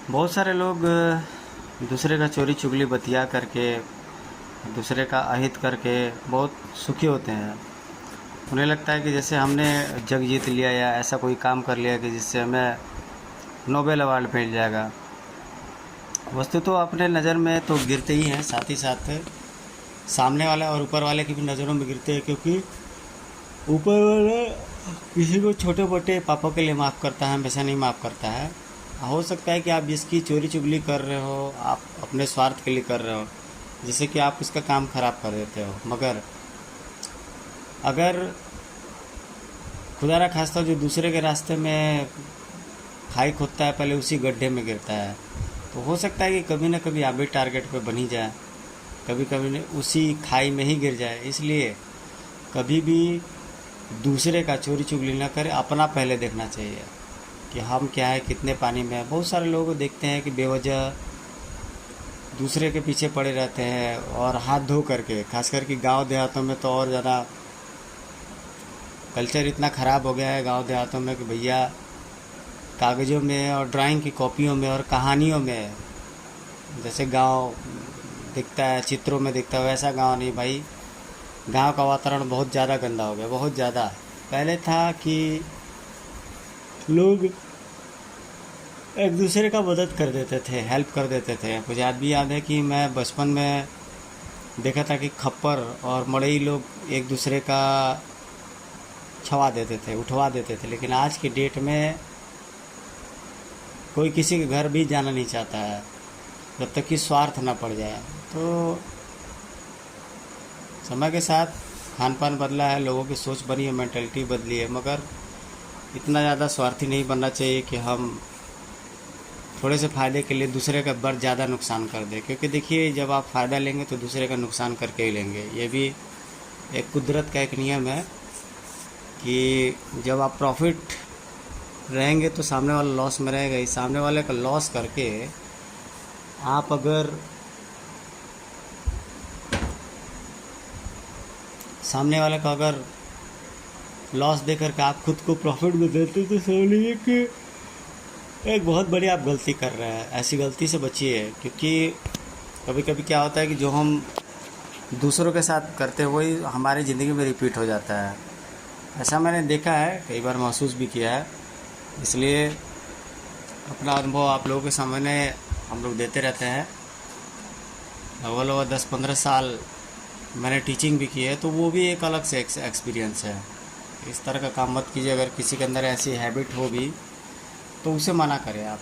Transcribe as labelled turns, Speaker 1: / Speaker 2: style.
Speaker 1: बहुत सारे लोग दूसरे का चोरी चुगली बतिया करके, दूसरे का अहित करके बहुत सुखी होते हैं। उन्हें लगता है कि जैसे हमने जग जीत लिया या ऐसा कोई काम कर लिया कि जिससे हमें नोबेल अवार्ड मिल जाएगा। वस्तु तो अपने नज़र में तो गिरते ही हैं, साथ ही साथ सामने वाले और ऊपर वाले की भी नज़रों में गिरते हैं, क्योंकि ऊपर वाला किसी को छोटे मोटे पापों के लिए माफ़ करता है, हमेशा नहीं माफ़ करता है। हो सकता है कि आप जिसकी चोरी चुगली कर रहे हो, आप अपने स्वार्थ के लिए कर रहे हो, जिससे कि आप उसका काम खराब कर देते हो। मगर अगर खुदा ना खास्ता जो दूसरे के रास्ते में खाई खोदता है, पहले उसी गड्ढे में गिरता है। तो हो सकता है कि कभी ना कभी आप भी टारगेट पे बन ही जाए, कभी कभी उसी खाई में ही गिर जाए। इसलिए कभी भी दूसरे का चोरी चुगली ना करें, अपना पहले देखना चाहिए कि हम क्या है, कितने पानी में है। बहुत सारे लोग देखते हैं कि बेवजह दूसरे के पीछे पड़े रहते हैं और हाथ धो करके, खास करके गांव देहातों में तो और ज़्यादा कल्चर इतना ख़राब हो गया है गांव देहातों में कि भैया कागज़ों में और ड्राइंग की कॉपियों में और कहानियों में जैसे गांव दिखता है, चित्रों में दिखता है, वैसा गांव नहीं भाई। गांव का वातावरण बहुत ज़्यादा गंदा हो गया, बहुत ज़्यादा। पहले था कि लोग एक दूसरे का मदद कर देते थे, हेल्प कर देते थे। मुझे आज भी याद है कि मैं बचपन में देखा था कि खप्पर और मड़ई लोग एक दूसरे का छवा देते थे, उठवा देते थे। लेकिन आज की डेट में कोई किसी के घर भी जाना नहीं चाहता है जब तक कि स्वार्थ ना पड़ जाए। तो समय के साथ खान पान बदला है, लोगों की सोच बनी है, मेंटलिटी बदली है, मगर इतना ज़्यादा स्वार्थी नहीं बनना चाहिए कि हम थोड़े से फ़ायदे के लिए दूसरे का बहुत ज़्यादा नुकसान कर दें। क्योंकि देखिए, जब आप फ़ायदा लेंगे तो दूसरे का नुकसान करके ही लेंगे। ये भी एक कुदरत का एक नियम है कि जब आप प्रॉफिट रहेंगे तो सामने वाला लॉस में रहेगा ही। सामने वाले का लॉस करके आप अगर सामने वाले का अगर लॉस देकर के आप खुद को प्रॉफिट में देते तो समझ लीजिए कि एक बहुत बड़ी आप गलती कर रहे हैं। ऐसी गलती से बचिए, क्योंकि कभी कभी क्या होता है कि जो हम दूसरों के साथ करते हैं वही हमारी ज़िंदगी में रिपीट हो जाता है। ऐसा मैंने देखा है, कई बार महसूस भी किया है। इसलिए अपना अनुभव आप लोगों के सामने हम लोग देते रहते हैं। लगभग 10-15 साल मैंने टीचिंग भी की है, तो वो भी एक अलग से एक्सपीरियंस है। इस तरह का काम मत कीजिए। अगर किसी के अंदर ऐसी हैबिट हो भी तो उसे मना करें आप।